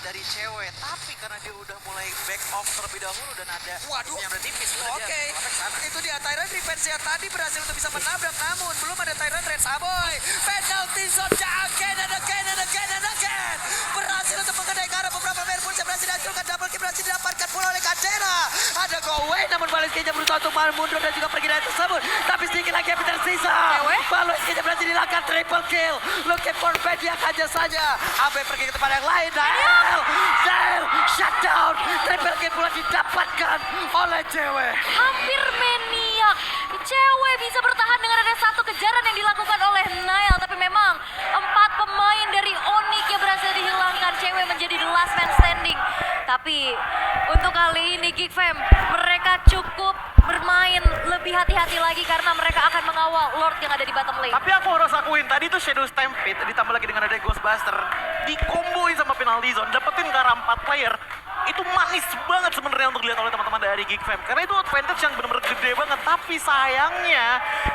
dari cewek, tapi karena dia udah mulai back off terlebih dahulu dan ada Waduh. yang udah tipis. Oke, itu dia Tyrant defense yang tadi berhasil untuk bisa menabrak, namun belum ada Tyrant Red Saboy. Penalty zone again and again and again and again. Berhasil untuk mengenai ke arah beberapa player pun berhasil dihancurkan, double kill berhasil didapatkan pula oleh Kacera. Ada go away, namun Valencia berusaha untuk mundur dan juga pergi dari tersebut. Tapi sedikit lagi yang tersisa. Valencia berhasil dilakukan triple kill. Looking for Bediak aja saja. Abe pergi ke tempat yang lain. Nael, shutdown. Triple kill pula didapatkan oleh cewek. Hampir maniak. Cewek bisa bertahan dengan ada satu kejaran yang dilakukan oleh Nail. Tapi memang 4 pemain dari Onyx yang berhasil dihilangkan. Cewek menjadi the last man standing. Tapi untuk kali ini Geek Fam, mereka cukup bermain lebih hati-hati lagi karena mereka akan mengawal Lord yang ada di bottom lane. Tapi aku harus akuin, tadi tuh Shadow Stampede ditambah lagi dengan ada Ghostbuster, dikomboin sama penalty zone, dapetin ke arah 4 player. Itu manis banget sebenarnya untuk dilihat oleh teman-teman dari Geek Fam. Karena itu advantage yang benar-benar gede banget. Tapi sayangnya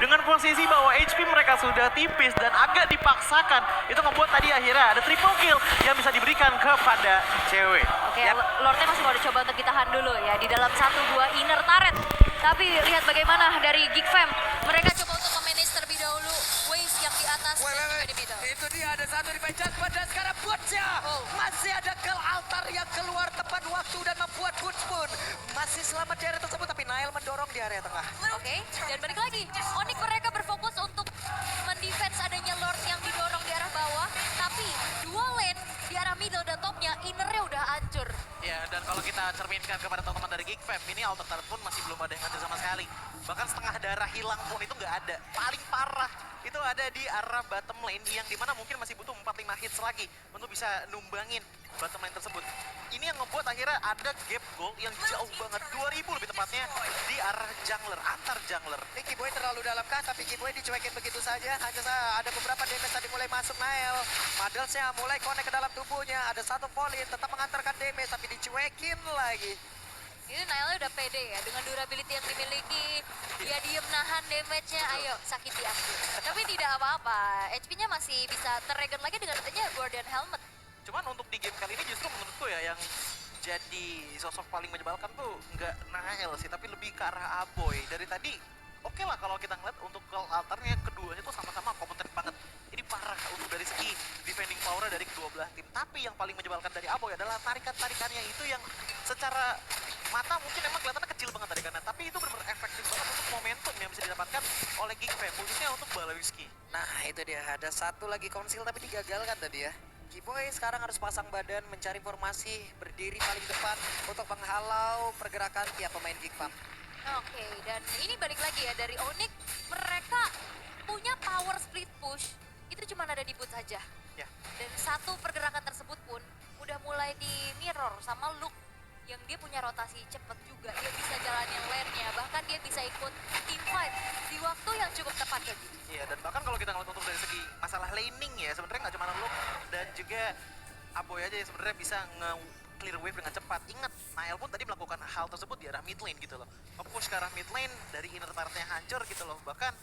dengan posisi bahwa HP mereka sudah tipis dan agak dipaksakan, itu membuat tadi akhirnya ada triple kill yang bisa diberikan kepada cewek. Oke, Lordnya masih mau dicoba untuk ditahan dulu ya di dalam 1-2 inner turret. Tapi lihat bagaimana dari Geek Fam, mereka coba untuk memanage terlebih dahulu waves yang di atas dan juga di middle. Itu dia ada satu di pencet dan sekarang Bootsnya masih ada ke altar yang keluar tepat waktu dan membuat Boots pun masih selamat di area tersebut, tapi Nail mendorong di area tengah. Oke, dan balik lagi, Onyx mereka berfokus untuk mendefense adanya Lord yang didorong di arah bawah, tapi dua lane di arah middle dan topnya innernya udah hancur. Ya, dan kalau kita cerminkan kepada teman-teman dari Geek Fam, ini alter turret pun masih belum ada yang hancur sama sekali. Bahkan setengah darah hilang pun itu nggak ada. Paling parah itu ada di arah bottom lane yang dimana mungkin masih butuh 4-5 hits lagi untuk bisa numbangin bottom lane tersebut. Ini yang membuat akhirnya ada gap goal yang jauh banget, 2000 lebih tepatnya di arah jungler, antar jungler. Ini Kiboy terlalu dalam kah, tapi Kiboy dicuekin begitu saja. Hanya ada beberapa damage tadi mulai masuk Nail. Madelsnya mulai connect ke dalam tubuhnya. Ada satu Volin tetap mengantarkan damage, tapi dicuekin lagi. Ini Nailnya udah pede ya, dengan durability yang dimiliki, dia diem nahan damage-nya, ayo sakiti aku. Tapi tidak apa-apa, HP-nya masih bisa terregen lagi dengan adanya Guardian Helmet. Cuman untuk di game kali ini justru menurutku ya yang jadi sosok paling menyebalkan tuh nggak Nael sih, tapi lebih ke arah Aboy. Dari tadi oke lah kalau kita ngeliat untuk alternya keduanya tuh sama-sama kompeten banget. Ini parah untuk dari segi defending power dari kedua belah tim. Tapi yang paling menyebalkan dari Aboy adalah tarikan-tarikannya itu yang secara mata mungkin emang kelihatannya kecil banget tarikannya, tapi itu benar-benar efektif banget untuk momentum yang bisa didapatkan oleh Geek Fam, khususnya untuk Balawiski. Nah itu dia, ada satu lagi konsil tapi digagalkan tadi ya. Kiboy sekarang harus pasang badan, mencari formasi, berdiri paling depan untuk menghalau pergerakan tiap pemain Geek Fam. Oke, dan ini balik lagi ya dari Onyx, mereka punya power split push, itu cuma ada di boot saja. Ya. Dan satu pergerakan tersebut pun udah mulai di mirror sama Luke yang dia punya rotasi cepet juga, dia bisa jalanin lane-nya, bahkan dia bisa ikut team fight di waktu yang cukup tepat kayak gitu. Iya, dan bahkan kalau kita ngeliat untuk dari segi masalah laning ya, sebenarnya nggak cuma Luke dan juga Aboy aja yang sebenarnya bisa nge-clear wave dengan cepat. Ingat, Nael pun tadi melakukan hal tersebut di arah mid lane gitu loh. Nge-push ke arah mid lane dari inner turretnya hancur gitu loh. Bahkan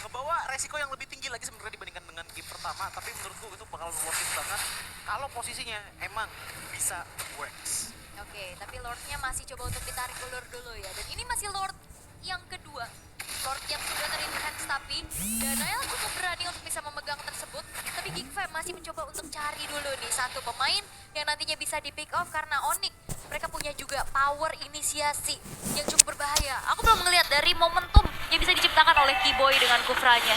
ngebawa resiko yang lebih tinggi lagi sebenarnya dibandingkan dengan game pertama. Tapi menurutku itu bakal worth it banget kalau posisinya emang bisa works. Oke, tapi Lord-nya masih coba untuk ditarik ulur dulu ya. Dan ini masih Lord yang kedua. Lord yang sudah ter-enhance tapi Nael cukup berani untuk bisa memegang tersebut. Tapi Geek Fam masih mencoba untuk cari dulu nih satu pemain yang nantinya bisa di pick off karena Onyx mereka punya juga power inisiasi yang cukup berbahaya. Aku belum melihat dari momentum yang bisa diciptakan oleh Kiboy dengan Kufranya.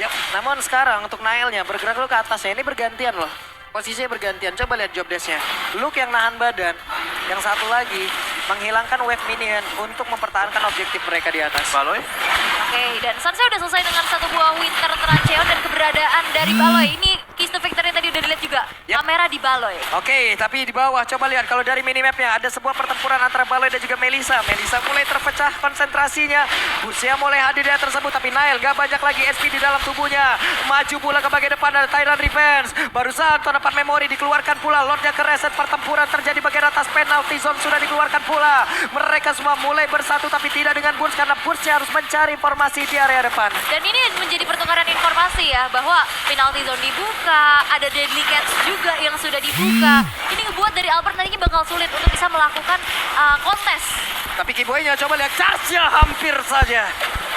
Yap, namun sekarang untuk Nailnya bergerak dulu ke atasnya, ini bergantian loh. Posisinya bergantian, coba lihat job desk-nya. Luke yang nahan badan, yang satu lagi menghilangkan wave minion untuk mempertahankan objektif mereka di atas. Baloy? Oke, dan Sansa udah selesai dengan satu buah Winter Trancheon dan keberadaan dari Baloy. Ini keys to victory tadi udah dilihat juga. Yap. Kamera di Baloy. Oke, tapi di bawah coba lihat kalau dari minimapnya ada sebuah pertempuran antara Baloy dan juga Melissa. Melissa mulai terpecah konsentrasinya. Busia mulai hadir di atas tersebut, tapi Nail gak banyak lagi SP di dalam tubuhnya. Maju pula ke bagian depan ada Tyrant Revenge. Barusan tempat memori dikeluarkan pula. Lordnya ke reset, pertempuran terjadi bagian atas, penalty zone sudah dikeluarkan pula. Mereka semua mulai bersatu tapi tidak dengan Burst karena Burstnya harus mencari informasi di area depan. Dan ini menjadi pertukaran informasi ya, bahwa penalty zone dibuka, ada deadly catch juga yang sudah dibuka. Ini ngebuat dari Albert nantinya bakal sulit untuk bisa melakukan kontes. Tapi Kiboy-nya coba lihat charge-nya hampir saja.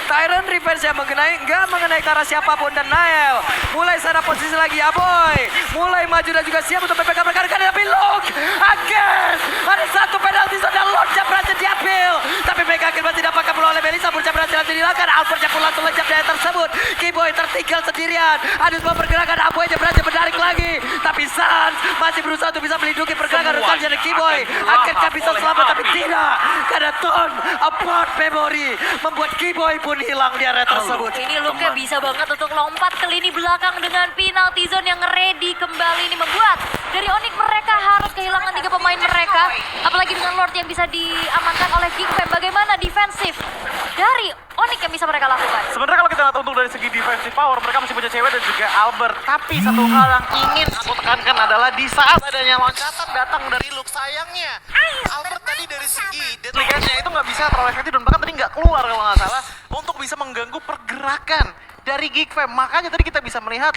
Tyrant Revenge yang nggak mengenai ke arah siapapun, dan Nael mulai sana posisi lagi. Aboy mulai maju dan juga siap untuk BPK rekan-rekan, tapi Luke again ada satu penalti zone dan Lordnya berhasil diambil, tapi BPK masih dapatkan bola oleh Melisa. Burca berhasil dilakukan, Albertnya pun langsung lencap dari tersebut. Kiboy tertinggal sendirian, ada sebuah pergerakan, Aboy berhasil menarik lagi, tapi Sans masih berusaha untuk bisa melindungi pergerakan rekannya, dan Kiboy akankah bisa selamat, tapi tidak, karena Ton apart memory membuat Kiboy pun hilang di area tersebut. Ini Luke bisa banget untuk lompat ke lini belakang dengan penalty zone yang ready kembali. Ini membuat dari Onyx mereka harus kehilangan 3 pemain mereka. Apalagi dengan Lord yang bisa diamankan oleh Geekfam. Bagaimana defensif dari Onyx yang bisa mereka lakukan? Sebenarnya kalau kita lihat untuk dari segi defensive power, mereka masih punya cewek dan juga Albert. Tapi satu hal yang ingin aku tekankan adalah di saat adanya loncatan datang dari Luke, sayangnya Albert tadi dari segi deadly catch-nya itu nggak bisa terlalu efektif, dan bahkan tadi nggak keluar kalau nggak salah untuk bisa mengganggu pergerakan dari Geekfam. Makanya tadi kita bisa melihat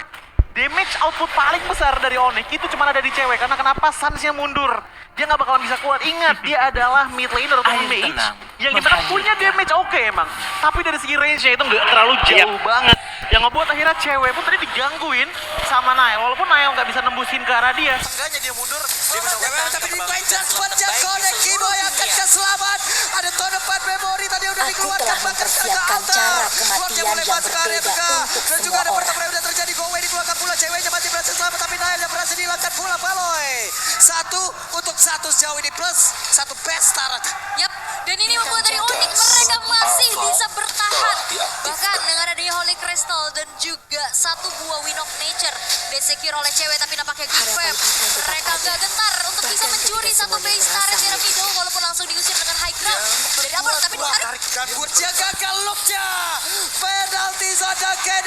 damage output paling besar dari Onyx itu cuma ada di cewek. Karena kenapa? Sans-nya mundur, dia nggak bakalan bisa kuat. Ingat, dia adalah mid laner atau mage yang dimana punya damage oke emang, tapi dari segi range-nya itu nggak terlalu jauh banget, yang ngebuat akhirnya cewek pun tadi digangguin sama Nael. Walaupun Nael nggak bisa nembusin ke arah dia, seenggaknya dia mundur, dia bisa Tapi di point transfernya Connect, Kiboy akan selamat. Ada Ton apart memory tadi udah dikeluarkan, bahkan ke altar. Lordnya mulai masuk ke area tengah, dan juga ada pertempuran yang udah terjadi. Gowe dikeluarkan pula, ceweknya masih berhasil selamat, tapi Nael yang berhasil dihilangkan pula. Baloy 1-1 sejauh ini, plus 1 best start. Yap, dan ini membuat dari Onyx mereka masih bisa bertahan. Bahkan dengan adanya Holy Crystal dan juga 1 buah Wind of Nature disecure oleh cewek, tapi nampaknya Geekfam mereka gak gentar untuk bisa mencuri 1 base turret di middle, walaupun langsung diusir dengan high ground dari Albert, tapi ditarik. Burcia gagal, Luke-nya penalti zone again.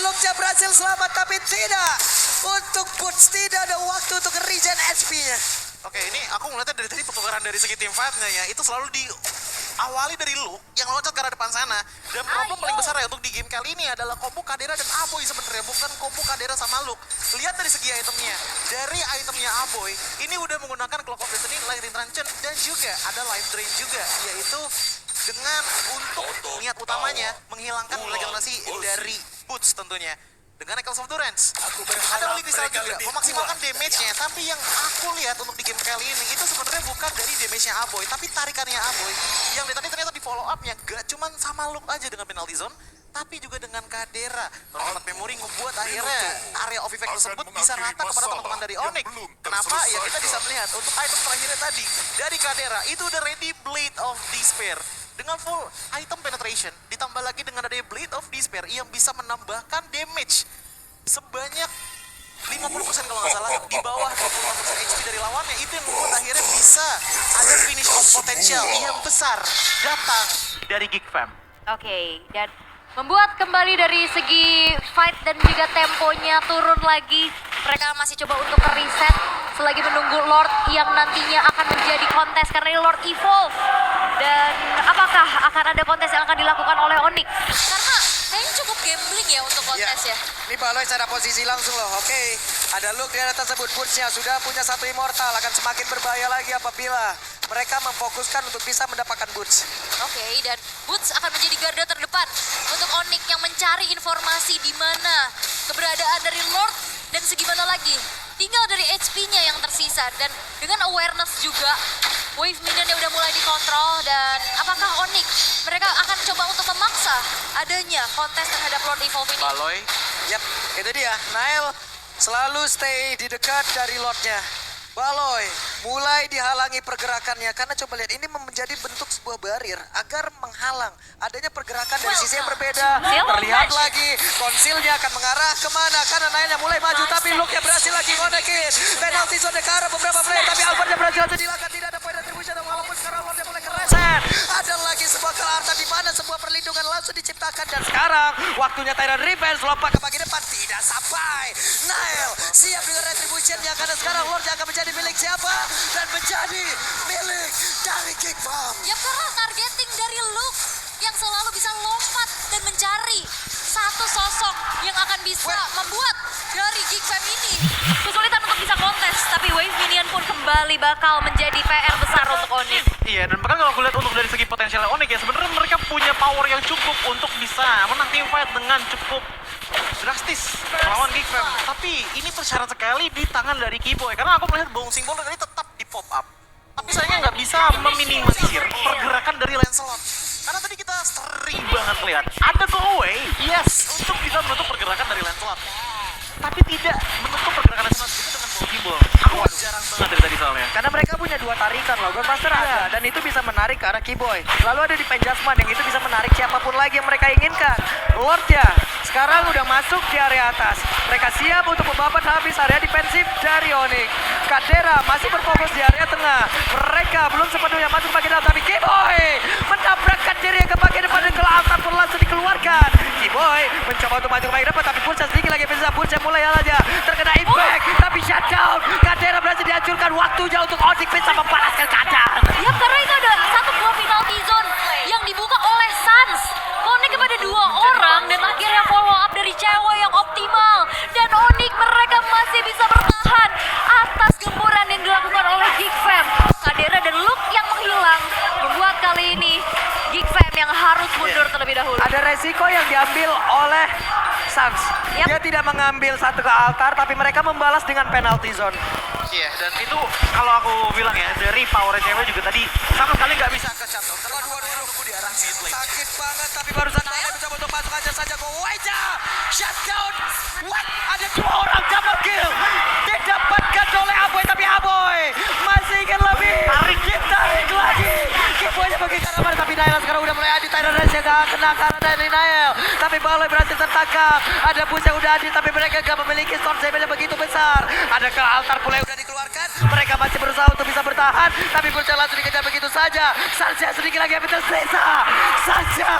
Luke-nya berhasil selamat, tapi tidak untuk Boots, tidak ada waktu untuk regen HP-nya. Oke, ini aku ngeliatnya dari tadi pertukaran dari segi tim fight-nya ya, itu selalu diawali dari Luke yang loncat ke arah depan sana. Dan problem paling besar ya untuk di game kali ini adalah combo Kadera dan Aboy sebenarnya, bukan combo Kadera sama Luke. Lihat dari segi itemnya, dari itemnya Aboy, ini udah menggunakan Clock of Destiny, Lightning Truncheon, dan juga ada Life Drain juga, yaitu dengan untuk niat utamanya menghilangkan regenerasi dari Boots tentunya. Dengan Echoes of Durance, ada Holy Crystal juga, memaksimalkan damage-nya. Tapi yang aku lihat untuk di game kali ini, itu sebenarnya bukan dari damage-nya Aboy, tapi tarikannya Aboy. Yang tadi ternyata di follow up-nya, gak cuman sama Luke aja dengan penalty zone, tapi juga dengan Kadera. Tempat memory ngebuat akhirnya area of effect tersebut bisa rata kepada teman-teman dari Onyx. Kenapa? Ya kita bisa melihat untuk item terakhirnya tadi, dari Kadera, itu udah ready Blade of Despair. Dengan full item penetration, ditambah lagi dengan adanya Blade of Despair yang bisa menambahkan damage sebanyak 50% kalau nggak salah, di bawah 25% HP dari lawannya. Itu yang membuat akhirnya bisa ada finish of potential yang besar datang dari Geekfam. Oke, dan membuat kembali dari segi fight dan juga temponya turun lagi. Mereka masih coba untuk reset selagi menunggu Lord yang nantinya akan menjadi kontes, karena ini Lord Evolve. Dan apakah akan ada kontes yang akan dilakukan oleh Onyx? Karena kayaknya cukup gambling ya untuk kontes ya. Ini Baloy secara posisi langsung loh. Oke, ada Luke di area tersebut. Boots-nya sudah punya 1 immortal, akan semakin berbahaya lagi apabila mereka memfokuskan untuk bisa mendapatkan Boots. Oke, dan Boots akan menjadi garda terdepan untuk Onyx yang mencari informasi di mana keberadaan dari Lord dan segimana lagi. Tinggal dari HP-nya yang tersisa, dan dengan awareness juga wave minionnya udah mulai dikontrol. Dan apakah Onyx mereka akan coba untuk memaksa adanya kontes terhadap Lord Evolve ini? Baloy, Yap, itu dia. Nael selalu stay di dekat dari Lordnya. Baloy mulai dihalangi pergerakannya, karena coba lihat ini menjadi bentuk sebuah barrier agar menghalang adanya pergerakan dari sisi yang berbeda. Terlihat lagi konsilnya akan mengarah kemana, karena Naelnya mulai maju, tapi Luke-nya berhasil lagi konekin. Penalti zone ke arah beberapa player, tapi Albertnya berhasil untuk dilakukan. Tidak ada point retribution, walaupun sekarang Lordnya mulai kereset. Ada lagi sebuah kelartan di mana sebuah perlindungan langsung diciptakan, dan sekarang waktunya Tyrant Revenge lompat ke bagian depan, tidak sampai. Nael siap dengan retribution-nya, karena sekarang Lordnya akan menjadi milik siapa? Dan menjadi milik dari Geekfam. Ya, karena targeting dari Luke yang selalu bisa lompat dan mencari satu sosok yang akan bisa membuat dari Geekfam ini kesulitan untuk bisa kontes. Tapi Wave Minion pun kembali kembali bakal menjadi PR besar untuk Onyx. Iya, dan bahkan kalau aku lihat untuk dari segi potensial Onyx ya, sebenarnya mereka punya power yang cukup untuk bisa menang team fight dengan cukup drastis melawan Geek Fam. Tapi ini bersyarat sekali di tangan dari Kiboy, karena aku melihat bouncing ball tadi tetap di pop up. Tapi sayangnya nggak bisa meminimalisir pergerakan dari Lancelot. Karena tadi kita sering banget lihat ada go away, yes, untuk bisa menutup pergerakan dari Lancelot. Tapi tidak menutup pergerakan Lancelot itu dengan bouncing ball. Aku jarang banget dari tadi soalnya. Karena mereka punya dua tarikan loh, Godmaster ada, dan itu bisa menarik ke arah Kiboy. Lalu ada di Penjasman yang itu bisa menarik siapapun lagi yang mereka inginkan. Lord ya, sekarang udah masuk di area atas. Mereka siap untuk membabat habis area defensif dari Onyx. Kadera masih berfokus di area tengah. Mereka belum sepenuhnya masuk ke bagian dalam, tapi Kiboy menabrak Kadera yang ke bagian depan dan altar pun langsung dikeluarkan. Kiboy mencoba untuk maju ke bagian depan, tapi Pulsa sedikit lagi bisa. Pulsa mulai aja terkena impact, tapi shutdown. Kadera berhasil dihancurkan, waktunya untuk Onyx bisa membalaskan keadaan. Ya karena itu ada satu buah penalty zone yang dibuka oleh Suns. Connect kepada dua orang dan akhirnya follow up dari cewek yang optimal. Dan Onyx mereka masih bisa bertahan atas gempuran yang dilakukan oleh Geek Fam. Kadera dan Luke yang menghilang membuat kali ini Geek Fam yang harus mundur terlebih dahulu. Ada resiko yang diambil oleh Suns. Yap. Dia tidak mengambil satu ke altar, tapi mereka membalas dengan penalty zone. Iya, dan itu kalau aku bilang ya, dari power cewek juga tadi sama sekali nggak bisa ke shutdown. Karena aku di arah mid lane. Sakit banget, tapi barusan Naya mencoba untuk masuk aja saja ke Waja. Shutdown. What? Ada dua orang double kill. Didapatkan oleh Aboy, tapi Aboy masih ingin lebih. Tarik lagi. Kiboynya bagi Karaman, tapi Nael sekarang udah mulai adi. Tyrant Race yang gak kena karena dari Nael. Tapi Baloy berhasil tertangkap. Ada bus yang udah adi, tapi mereka gak memiliki storm damage yang begitu besar. Ada ke altar pula yang udah dikeluarkan. Mereka masih berusaha untuk bisa bertahan, tapi Bursa langsung dikejar begitu saja. Saja sedikit lagi habis tersisa. Saja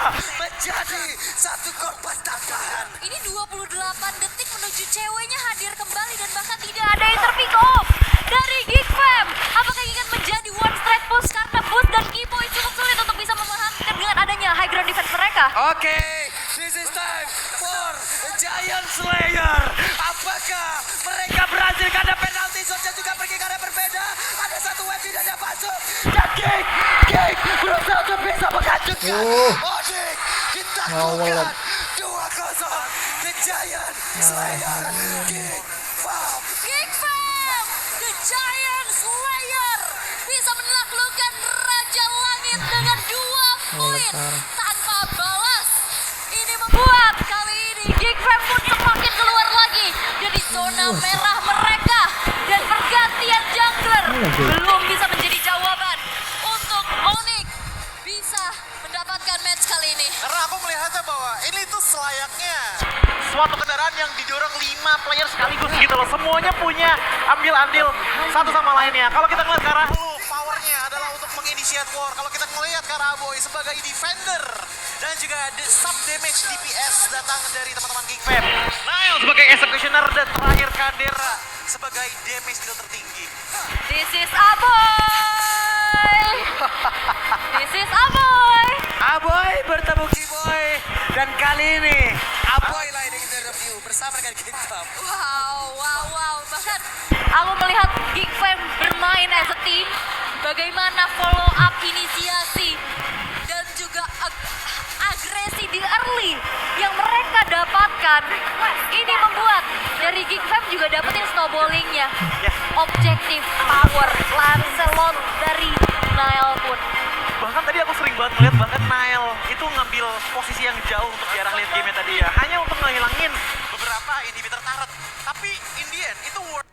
menjadi satu korban tambahan. Ini 28 detik menuju ceweknya hadir kembali dan bahkan tidak ada yang terpick off dari Geek Fam. Apakah ingin menjadi one strike push karena Boost dan Kiboy cukup sulit untuk bisa memahamikan dengan adanya high ground defense mereka? Oke, this is time for Giant Slayer. Apakah mereka berhasil karena penalti zone juga pergi ke arah berbeda? Ada satu web tidak ada masuk. Dan King berusaha untuk bisa menghancurkan. Onyx ditaklukkan 2-0. The Giant Slayer. King Fam. Geek Fam, the Giant Slayer bisa menaklukkan Raja Langit dengan 2 poin tanpa balas. Ini membuat kali ini Geek Fam pun semakin keluar lagi dari zona merah mereka dan pergantian jungler belum bisa menjadi jawaban untuk Onyx bisa mendapatkan match kali ini. Karena aku melihatnya bahwa ini tuh selayaknya suatu kendaraan yang didorong 5 player sekaligus gitu loh. Semuanya punya ambil andil satu sama lainnya. Kalau kita ngeliat ke arah lu, powernya adalah untuk menginitiate war. Kalau kita ngeliat ke arah Aboy sebagai defender dan juga sub damage DPS datang dari teman-teman Geek Fam. Nail sebagai executioner dan terakhir Kadera sebagai damage deal tertinggi. This is Aboy. This is Aboy. Aboy bertemu Kiboy. Dan kali ini Aboy lah yang interview bersama dengan King Fam. Wow. Bahkan aku melihat Geek Fam bermain as a team. Bagaimana follow up inisiasi dan juga agresi di early yang mereka dapatkan. Ini membuat dari Geek Fam juga dapetin snowballingnya. Objektif power Lancelot dari Nael pun. Bahkan tadi aku sering banget ngeliat bahkan Nail itu ngambil posisi yang jauh untuk di arah late game tadi ya. Hanya untuk ngehilangin beberapa inhibitor turret. Tapi in the end itu worth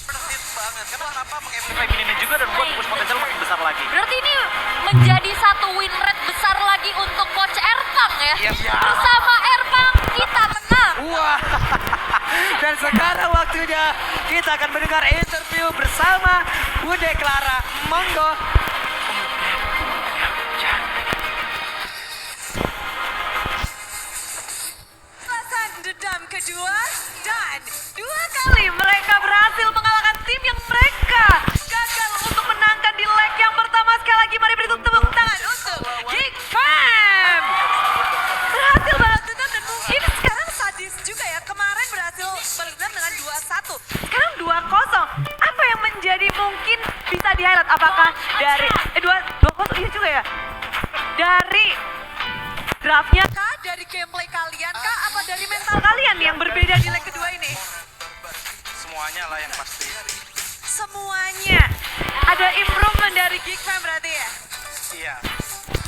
it banget. Karena kenapa mengamplify minionnya juga dan buat push potensial makin besar lagi. Berarti ini menjadi satu win rate besar lagi untuk Coach Erpang ya. Iya. Bersama Erpang kita menang. Wah. Dan sekarang waktunya kita akan mendengar interview bersama Bude Clara. Monggo. Balasan dendam kedua dan 2 kali mereka berhasil mengalahkan tim yang mereka gagal untuk menangkan di leg yang pertama. Sekali lagi mari beri tepuk tangan untuk Geek Fam. berhasil balas dendam dan mungkin sekarang sadis juga ya. Kemarin berhasil balas dendam dengan 2-1. Sekarang 2-0. Apa yang menjadi mungkin bisa di-highlight? Apakah dari, 2-0 iya juga ya? Dari draftnya kah, dari gameplay kalian kah, apa dari mental kalian yang berbeda di leg kedua ini? Semuanya lah yang pasti. Semuanya. Ada improvement dari Geek Fam berarti ya? Iya.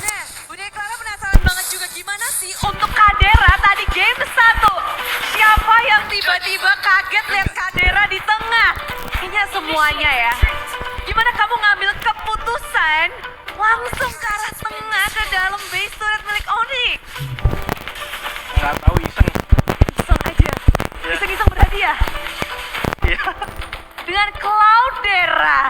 Nah, Bunda Clara penasaran banget juga gimana sih untuk Kadera tadi game 1. Siapa yang tiba-tiba kaget lihat Kadera di tengah? Kayaknya semuanya ya. Gimana kamu ngambil keputusan langsung ke arah tengah ke dalam base turret milik Onyx? Nggak tahu, iseng. Iseng aja. Iya. Iseng-iseng berhadiah. Iya. Dengan Cloudera.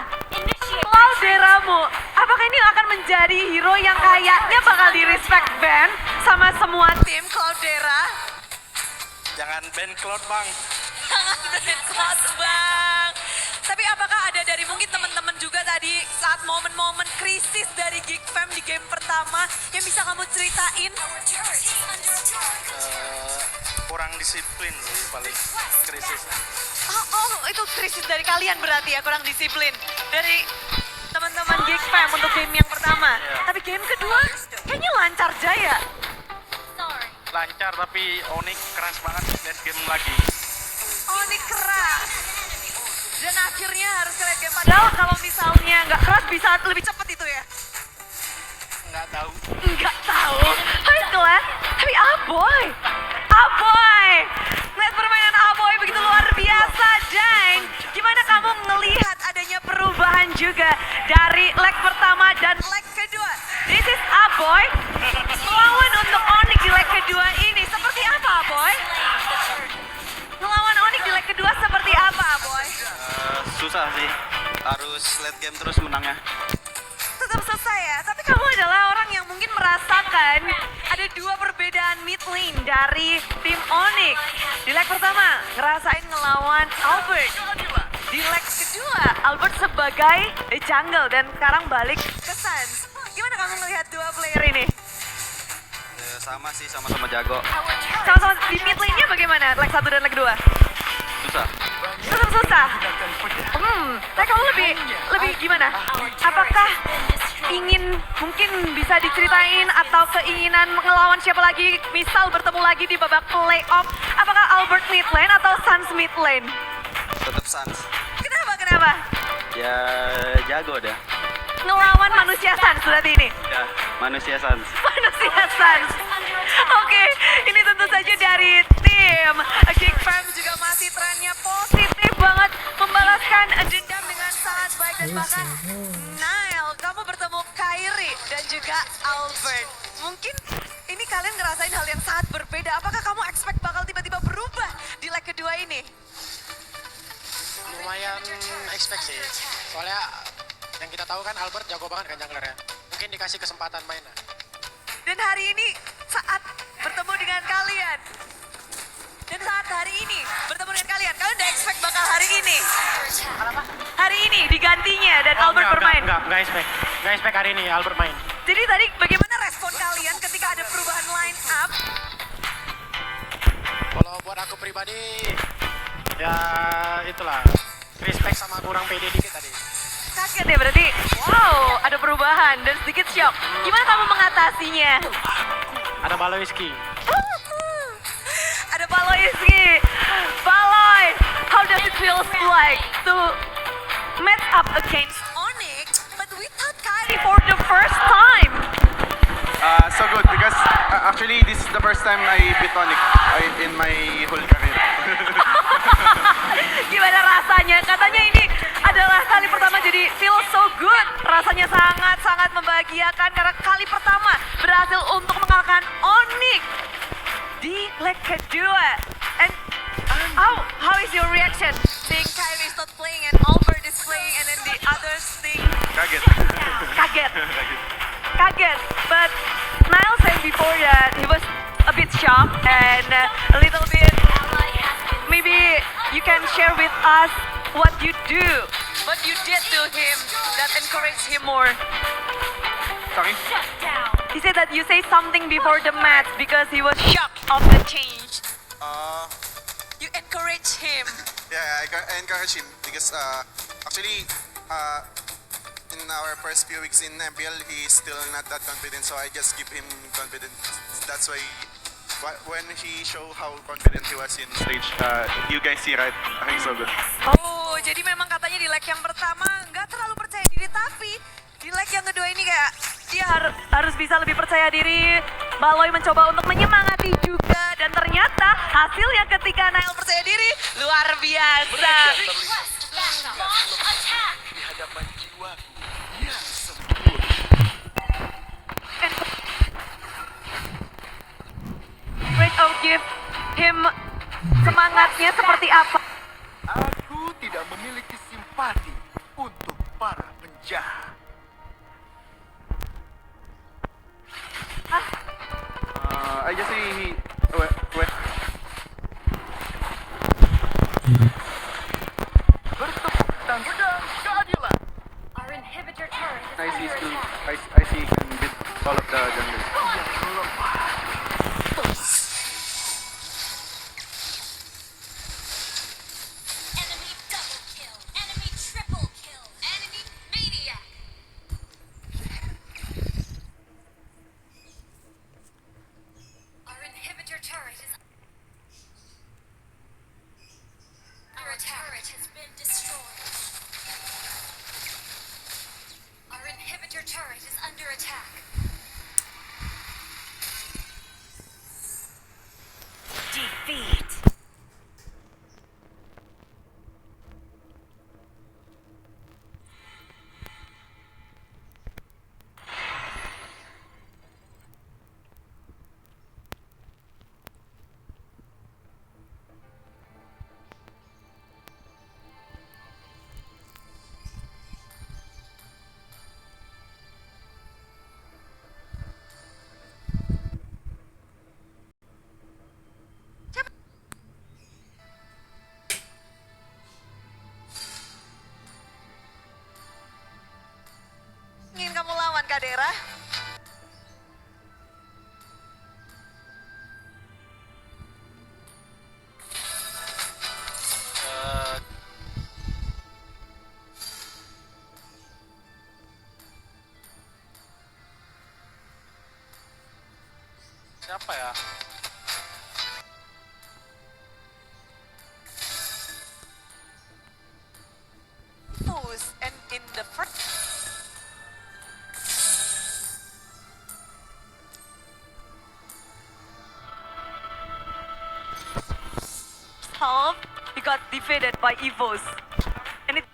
Clouderamu, apakah ini akan menjadi hero yang kayaknya bakal di-respect ban sama semua tim Cloudera? Jangan ban Cloud, Bang. Jangan ban Cloud, Bang. Tapi apakah ada dari mungkin teman-teman juga tadi saat momen-momen krisis dari Geek Fam di game pertama yang bisa kamu ceritain? Kurang disiplin sih paling krisis. Oh, itu krisis dari kalian berarti ya, kurang disiplin. Dari teman-teman Geek Fam untuk game yang pertama. Tapi game kedua kayaknya lancar jaya. Lancar tapi Onyx keras banget dan game lagi. Oh, ini keras. Dan akhirnya harus ke late game. Padahal kalau misalnya nggak keras bisa lebih cepat itu ya. Nggak tahu. Nggak tahu. Baiklah. Tapi Aboy. Aboy. Lihat permainan Aboy begitu luar biasa, dan gimana kamu ngelihat adanya perubahan juga dari leg pertama dan leg kedua? This is Aboy melawan untuk Onyx di leg kedua ini. Seperti apa, Aboy? Melawan Onyx di leg kedua seperti apa, Aboy? Susah sih, harus late game terus menangnya. Tetap selesai ya, tapi kamu adalah orang yang mungkin merasakan ada dua perbedaan mid lane dari tim Onyx. Di leg pertama ngerasain ngelawan Albert. Di leg kedua Albert sebagai jungle dan sekarang balik ke Suns. Gimana kamu melihat dua player ini? Sama sih, sama-sama jago. Sama-sama di mid lane-nya bagaimana leg 1 dan leg 2? Susah. Tetap susah. Tapi kamu lebih gimana? Apakah ingin mungkin bisa diceritain atau keinginan ngelawan siapa lagi? Misal bertemu lagi di babak playoff. Apakah Albert mid lane atau Suns mid lane? Tetap Suns. Kenapa? Ya jago dah. Ngelawan manusia Suns berarti ini. Ya, manusia Suns. Manusia Suns. Oke, ini tentu saja dari tim Geek Fam juga masih trennya positif banget, membalaskan dendam dengan sangat baik, dan bahkan Nile, kamu bertemu Kyrie dan juga Albert. Mungkin ini kalian ngerasain hal yang sangat berbeda. Apakah kamu expect bakal tiba-tiba berubah di leg kedua ini? Lumayan expect sih, soalnya yang kita tahu kan Albert jago banget kan jungler ya. Mungkin dikasih kesempatan main lah. Dan hari ini saat bertemu dengan kalian, dan saat hari ini bertemu dengan kalian udah expect bakal hari ini? Hari ini digantinya dan Albert bermain. Enggak expect hari ini Albert main. Jadi tadi bagaimana respon kalian ketika ada perubahan line up? Kalau buat aku pribadi, ya itulah, respect sama kurang pede dikit tadi. Kaget ya berarti? Wow, ada perubahan dan sedikit shock. Gimana kamu mengatasinya? Ada Baloiski. Ada Baloiski. Baloy, how does it feel like to match up against Onyx but without Kyrie for the first time? So good because actually this is the first time I beat Onyx in my whole career. Gimana rasanya? Katanya ini adalah kali pertama, jadi feel so good. Rasanya sangat-sangat membahagiakan karena kali pertama berhasil untuk mengalahkan Onyx di leg kedua. And how is your reaction? Seeing Kyrie is not playing and Albert is playing and then the others think Kaget. kaget. But Niall said before that he was a bit shocked and a little bit, maybe you can share with us what you did to him that encouraged him more. Sorry? He said that you say something before the match because he was shocked of the change. You encourage him. Yeah, I encourage him because actually in our first few weeks in MPL, he's still not that confident, so I just give him confidence. That's why when he show how confident he was in stage, you guys see right, he's so good. Oh, jadi memang katanya di leg yang pertama nggak terlalu percaya diri, tapi di leg yang kedua ini kayak dia harus bisa lebih percaya diri. Baloy mencoba untuk menyemangati juga, dan ternyata hasilnya ketika Nail percaya diri luar biasa. Di hadapan jiwaku yang Great out give him semangatnya seperti apa? Aku tidak memiliki simpati untuk para penjahat. I just say he, when Bertepuk tangan keadilan. Our inhibitor turret is I see under still, attack. I see he can beat all of the junglers. Enemy double kill. Enemy triple kill. Enemy maniac. Our inhibitor turret is our turret has been destroyed. Our inhibitor turret is under attack. Defeat. Ingin kamu lawan, Kadera? Siapa ya? And in the first half, he got defeated by EVOS. And it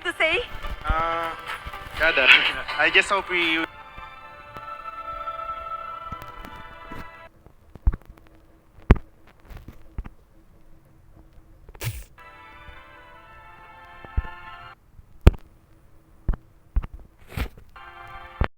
to say, Gak ada. I just hope we